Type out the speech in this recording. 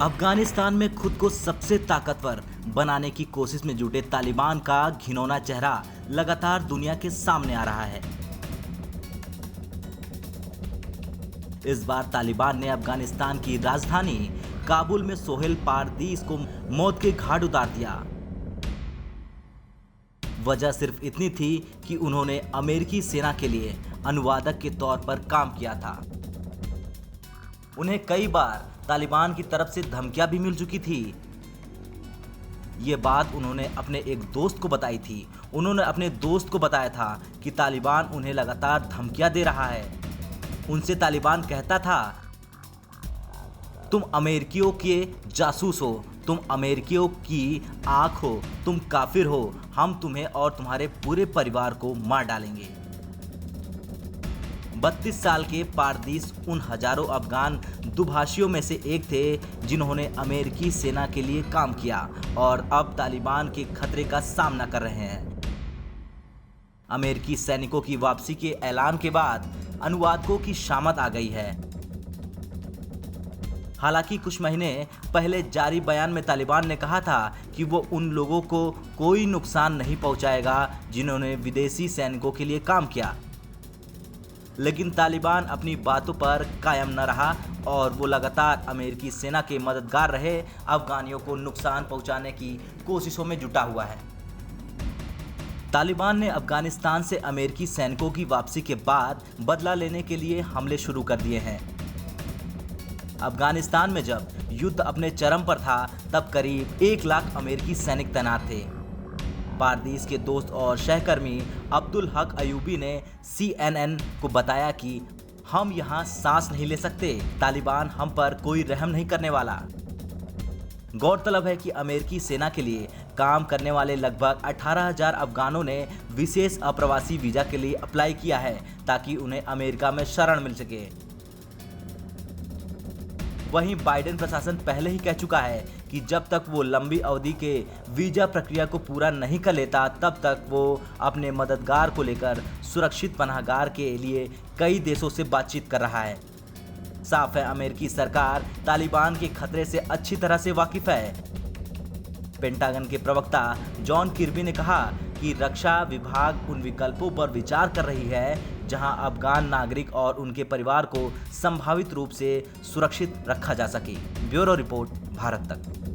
अफगानिस्तान में खुद को सबसे ताकतवर बनाने की कोशिश में जुटे तालिबान का घिनौना चेहरा लगातार दुनिया के सामने आ रहा है। इस बार तालिबान ने अफगानिस्तान की राजधानी काबुल में सोहेल पारदीस को मौत के घाट उतार दिया। वजह सिर्फ इतनी थी कि उन्होंने अमेरिकी सेना के लिए अनुवादक के तौर पर काम किया था। उन्हें कई बार तालिबान की तरफ से धमकियां भी मिल चुकी थी। ये बात उन्होंने अपने एक दोस्त को बताई थी। उन्होंने अपने दोस्त को बताया था कि तालिबान उन्हें लगातार धमकियां दे रहा है। उनसे तालिबान कहता था, तुम अमेरिकियों के जासूस हो, तुम अमेरिकियों की आंख हो, तुम काफिर हो, हम तुम्हें और तुम्हारे पूरे परिवार को मार डालेंगे। 32 साल के पारदीस उन हजारों अफगान दुभाषियों में से एक थे जिन्होंने अमेरिकी सेना के लिए काम किया और अब तालिबान के खतरे का सामना कर रहे हैं। अमेरिकी सैनिकों की वापसी के ऐलान के बाद अनुवादकों की शामत आ गई है। हालांकि कुछ महीने पहले जारी बयान में तालिबान ने कहा था कि वो उन लोगों को कोई नुकसान नहीं पहुंचाएगा जिन्होंने विदेशी सैनिकों के लिए काम किया। लेकिन तालिबान अपनी बातों पर कायम न रहा और वो लगातार अमेरिकी सेना के मददगार रहे, अफगानियों को नुकसान पहुंचाने की कोशिशों में जुटा हुआ है। तालिबान ने अफगानिस्तान से अमेरिकी सैनिकों की वापसी के बाद बदला लेने के लिए हमले शुरू कर दिए हैं। अफगानिस्तान में जब युद्ध अपने चरम पर था तब करीब 1 लाख अमेरिकी सैनिक तैनात थे। पारदीस के दोस्त और सहकर्मी अब्दुल हक अयूबी ने CNN को बताया कि हम यहाँ सांस नहीं ले सकते, तालिबान हम पर कोई रहम नहीं करने वाला। गौरतलब है कि अमेरिकी सेना के लिए काम करने वाले लगभग 18,000 अफगानों ने विशेष अप्रवासी वीजा के लिए अप्लाई किया है ताकि उन्हें अमेरिका में शरण मिल सके। वहीं बाइडेन प्रशासन पहले ही कह चुका है कि जब तक वो लंबी अवधि के वीजा प्रक्रिया को पूरा नहीं कर लेता तब तक वो अपने मददगार को लेकर सुरक्षित पनाहगार के लिए कई देशों से बातचीत कर रहा है। साफ है, अमेरिकी सरकार तालिबान के खतरे से अच्छी तरह से वाकिफ है। पेंटागन के प्रवक्ता जॉन किर्बी ने कहा कि रक्षा विभाग उन विकल्पों पर विचार कर रही है जहां अफगान नागरिक और उनके परिवार को संभावित रूप से सुरक्षित रखा जा सके। ब्यूरो रिपोर्ट, भारत तक।